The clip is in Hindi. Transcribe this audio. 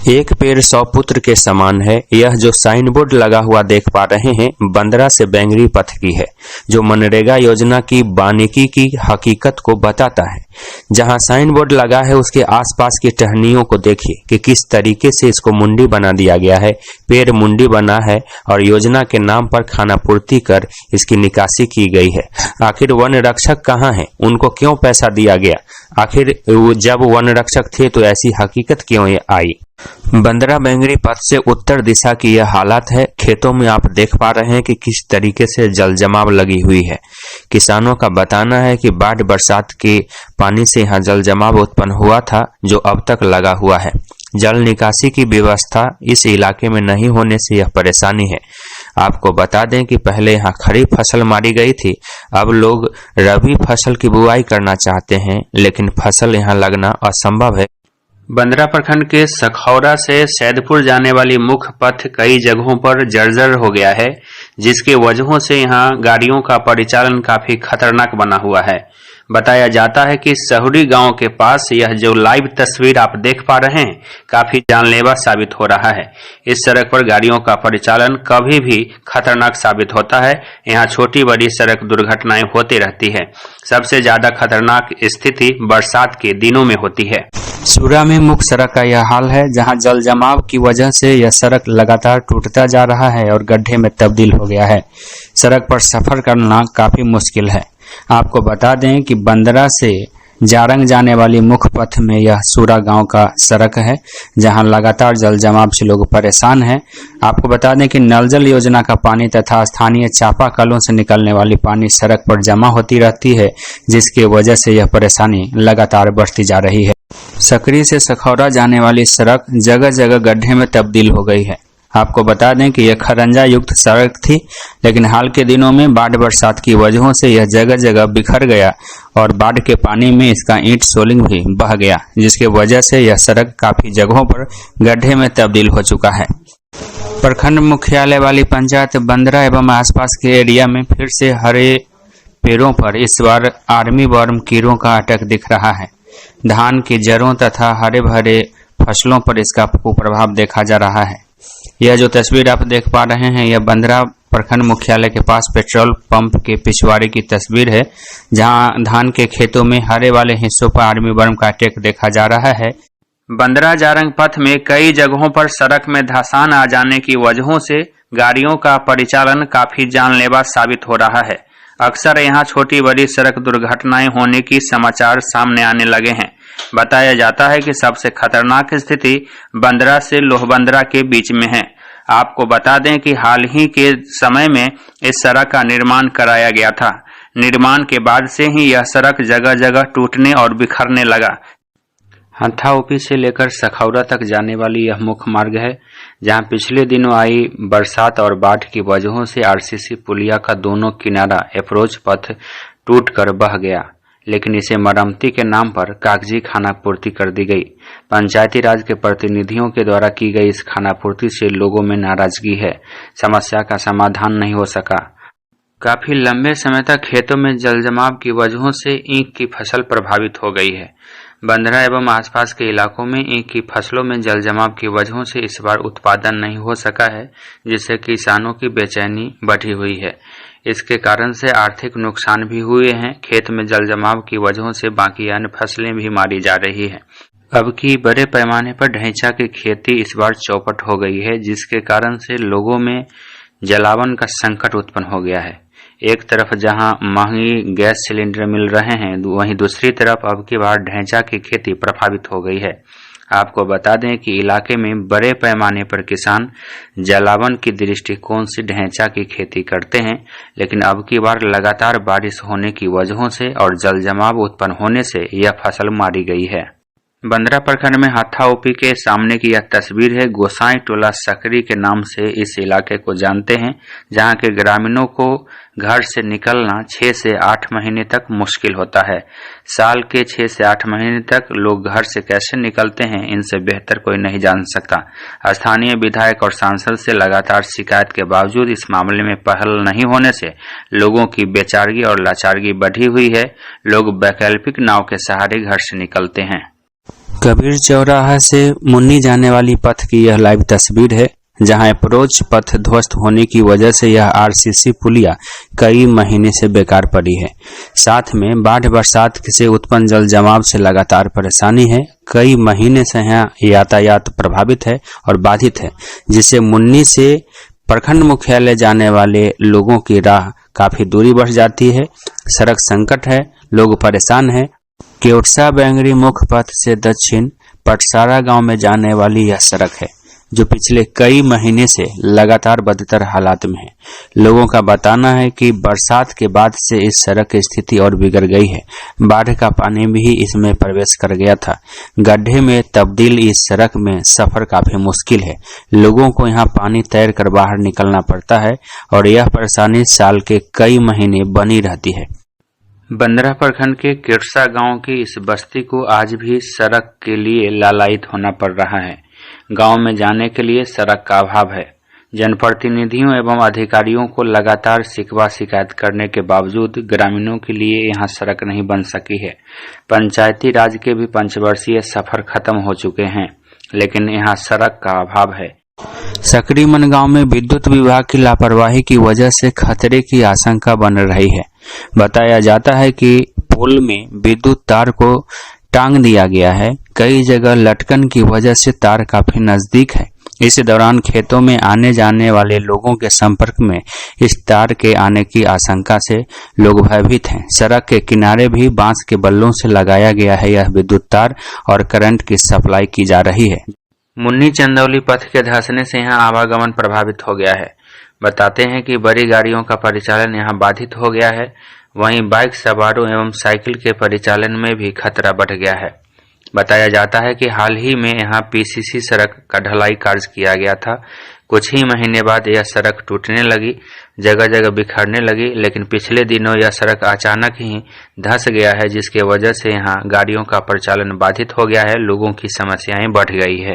एक पेड़ 100 पुत्र के समान है। यह जो साइन बोर्ड लगा हुआ देख पा रहे हैं बंदरा से बेंगरी पथ की है, जो मनरेगा योजना की बानीकी की हकीकत को बताता है। जहां साइन बोर्ड लगा है उसके आसपास की टहनियों को देखिए कि किस तरीके से इसको मुंडी बना दिया गया है। पेड़ मुंडी बना है और योजना के नाम पर खाना पूर्ति कर इसकी निकासी की गई है। आखिर वन रक्षक कहाँ हैं? उनको क्यों पैसा दिया गया? आखिर जब वन रक्षक थे तो ऐसी हकीकत क्यों आई? बंदरा बेंगरी पथ से उत्तर दिशा की यह हालत है। खेतों में आप देख पा रहे हैं कि किस तरीके से जल जमाव लगी हुई है। किसानों का बताना है कि बाढ़ बरसात के पानी से यहाँ जल जमाव उत्पन्न हुआ था, जो अब तक लगा हुआ है। जल निकासी की व्यवस्था इस इलाके में नहीं होने से यह परेशानी है। आपको बता दें कि पहले यहाँ खरीफ फसल मारी गई थी, अब लोग रबी फसल की बुआई करना चाहते हैं, लेकिन फसल यहाँ लगना असंभव है। बंदरा प्रखंड के सखौरा से सैदपुर जाने वाली मुख्य पथ कई जगहों पर जर्जर हो गया है, जिसके वजहों से यहाँ गाड़ियों का परिचालन काफी खतरनाक बना हुआ है। बताया जाता है कि सहुरी गांव के पास यह जो लाइव तस्वीर आप देख पा रहे हैं काफी जानलेवा साबित हो रहा है। इस सड़क पर गाड़ियों का परिचालन कभी भी खतरनाक साबित होता है। यहाँ छोटी बड़ी सड़क दुर्घटनाएं होती रहती है। सबसे ज्यादा खतरनाक स्थिति बरसात के दिनों में होती है। सूरा में मुख्य सड़क का यह हाल है, जहां जल जमाव की वजह से यह सड़क लगातार टूटता जा रहा है और गड्ढे में तब्दील हो गया है। सड़क पर सफर करना काफी मुश्किल है। आपको बता दें कि बंदरा से जारंग जाने वाली मुख्य पथ में यह सूरा गांव का सड़क है, जहां लगातार जल जमाव से लोग परेशान हैं। आपको बता दें कि नल जल योजना का पानी तथा स्थानीय चापाकलों से निकलने वाली पानी सड़क पर जमा होती रहती है, जिसकी वजह से यह परेशानी लगातार बढ़ती जा रही है। सकरी से सखौरा जाने वाली सड़क जगह जगह गड्ढे में तब्दील हो गई है। आपको बता दें कि यह खरंजा युक्त सड़क थी, लेकिन हाल के दिनों में बाढ़ बरसात की वजहों से यह जगह जगह बिखर गया और बाढ़ के पानी में इसका ईंट सोलिंग भी बह गया, जिसकी वजह से यह सड़क काफी जगहों पर गड्ढे में तब्दील हो चुका है। प्रखंड मुख्यालय वाली पंचायत बंदरा एवं आसपास के एरिया में फिर से हरे पेड़ों पर इस बार आर्मी वर्म कीड़ों का अटैक दिख रहा है। धान की जड़ों तथा हरे भरे फसलों पर इसका कुप्रभाव देखा जा रहा है। यह जो तस्वीर आप देख पा रहे हैं यह बंदरा प्रखंड मुख्यालय के पास पेट्रोल पंप के पिछवाड़े की तस्वीर है, जहां धान के खेतों में हरे वाले हिस्सों पर आर्मी वर्म का अटैक देखा जा रहा है। बंदरा जारंग पथ में कई जगहों पर सड़क में धंसान आ जाने की वजहों से गाड़ियों का परिचालन काफी जानलेवा साबित हो रहा है। अक्सर यहाँ छोटी बड़ी सड़क दुर्घटनाएं होने की समाचार सामने आने लगे हैं। बताया जाता है कि सबसे खतरनाक स्थिति बंदरा से लोहबंदरा के बीच में है। आपको बता दें कि हाल ही के समय में इस सड़क का निर्माण कराया गया था। निर्माण के बाद से ही यह सड़क जगह जगह टूटने और बिखरने लगा। हंथा ओपी से लेकर सखौरा तक जाने वाली यह मुख्य मार्ग है, जहां पिछले दिनों आई बरसात और बाढ़ की वजहों से आरसीसी पुलिया का दोनों किनारा अप्रोच पथ टूटकर बह गया, लेकिन इसे मरम्मती के नाम पर कागजी खानापूर्ति कर दी गई। पंचायती राज के प्रतिनिधियों के द्वारा की गई इस खानापूर्ति से लोगों में नाराजगी है। समस्या का समाधान नहीं हो सका। काफी लंबे समय तक खेतों में जल जमाव की वजहों से ईख की फसल प्रभावित हो गई है। बंदरा एवं आसपास के इलाकों में ईख की फसलों में जल जमाव की वजहों से इस बार उत्पादन नहीं हो सका है, जिससे किसानों की बेचैनी बढ़ी हुई है। इसके कारण से आर्थिक नुकसान भी हुए हैं। खेत में जल जमाव की वजहों से बाकी अन्य फसलें भी मारी जा रही है। अब की बड़े पैमाने पर ढैंचा की खेती इस बार चौपट हो गई है, जिसके कारण से लोगों में जलावन का संकट उत्पन्न हो गया है। एक तरफ जहां महंगी गैस सिलेंडर मिल रहे हैं, वहीं दूसरी तरफ अब की बार ढैंचा की खेती प्रभावित हो गई है। आपको बता दें कि इलाके में बड़े पैमाने पर किसान जलावन की दृष्टिकोण से ढैंचा की खेती करते हैं, लेकिन अब की बार लगातार बारिश होने की वजहों से और जल जमाव उत्पन्न होने से यह फसल मारी गई है। बंदरा प्रखंड में हत्था ओपी के सामने की यह तस्वीर है। गोसाई टोला सकरी के नाम से इस इलाके को जानते हैं, जहां के ग्रामीणों को घर से निकलना 6 से 8 महीने तक मुश्किल होता है। साल के 6 से 8 महीने तक लोग घर से कैसे निकलते हैं, इनसे बेहतर कोई नहीं जान सकता। स्थानीय विधायक और सांसद से लगातार शिकायत के बावजूद इस मामले में पहल नहीं होने से लोगों की बेचारगी और लाचारगी बढ़ी हुई है। लोग वैकल्पिक नाव के सहारे घर से निकलते हैं। कबीर चौराहा से मुन्नी जाने वाली पथ की यह लाइव तस्वीर है, जहां अप्रोच पथ ध्वस्त होने की वजह से यह आरसीसी पुलिया कई महीने से बेकार पड़ी है। साथ में बाढ़ बरसात से उत्पन्न जल जमाव से लगातार परेशानी है। कई महीने से यहाँ यातायात प्रभावित है और बाधित है, जिससे मुन्नी से प्रखंड मुख्यालय जाने वाले लोगों की राह काफी दूरी बढ़ जाती है। सड़क संकट है, लोग परेशान हैं। केवटसा बेंगरी मुख्य पथ से दक्षिण पटसारा गांव में जाने वाली यह सड़क है, जो पिछले कई महीने से लगातार बदतर हालात में है। लोगों का बताना है कि बरसात के बाद से इस सड़क की स्थिति और बिगड़ गई है। बाढ़ का पानी भी इसमें प्रवेश कर गया था। गड्ढे में तब्दील इस सड़क में सफर काफी मुश्किल है। लोगों को यहाँ पानी तैर कर बाहर निकलना पड़ता है और यह परेशानी साल के कई महीने बनी रहती है। बंदरा प्रखंड के केवटसा गांव की इस बस्ती को आज भी सड़क के लिए लालायित होना पड़ रहा है। गांव में जाने के लिए सड़क का अभाव है। जनप्रतिनिधियों एवं अधिकारियों को लगातार शिकवा शिकायत करने के बावजूद ग्रामीणों के लिए यहां सड़क नहीं बन सकी है। पंचायती राज के भी पंचवर्षीय सफर खत्म हो चुके हैं, लेकिन यहां सड़क का अभाव है। सकरीमन गांव में विद्युत विभाग की लापरवाही की वजह से खतरे की आशंका बन रही है। बताया जाता है कि पोल में विद्युत तार को टांग दिया गया है। कई जगह लटकन की वजह से तार काफी नजदीक है। इस दौरान खेतों में आने जाने वाले लोगों के संपर्क में इस तार के आने की आशंका से लोग भयभीत हैं। सड़क के किनारे भी बांस के बल्लों से लगाया गया है यह विद्युत तार और करंट की सप्लाई की जा रही है। मुन्नी चंदौली पथ के धंसने से यहाँ आवागमन प्रभावित हो गया है। बताते हैं कि बड़ी गाड़ियों का परिचालन यहाँ बाधित हो गया है। वहीं बाइक सवारों एवं साइकिल के परिचालन में भी खतरा बढ़ गया है। बताया जाता है कि हाल ही में यहाँ पीसीसी सड़क का ढलाई कार्य किया गया था। कुछ ही महीने बाद यह सड़क टूटने लगी, जगह जगह बिखरने लगी, लेकिन पिछले दिनों यह सड़क अचानक ही धंस गया है, जिसके वजह से यहाँ गाड़ियों का परिचालन बाधित हो गया है। लोगों की समस्याएं बढ़ गई है।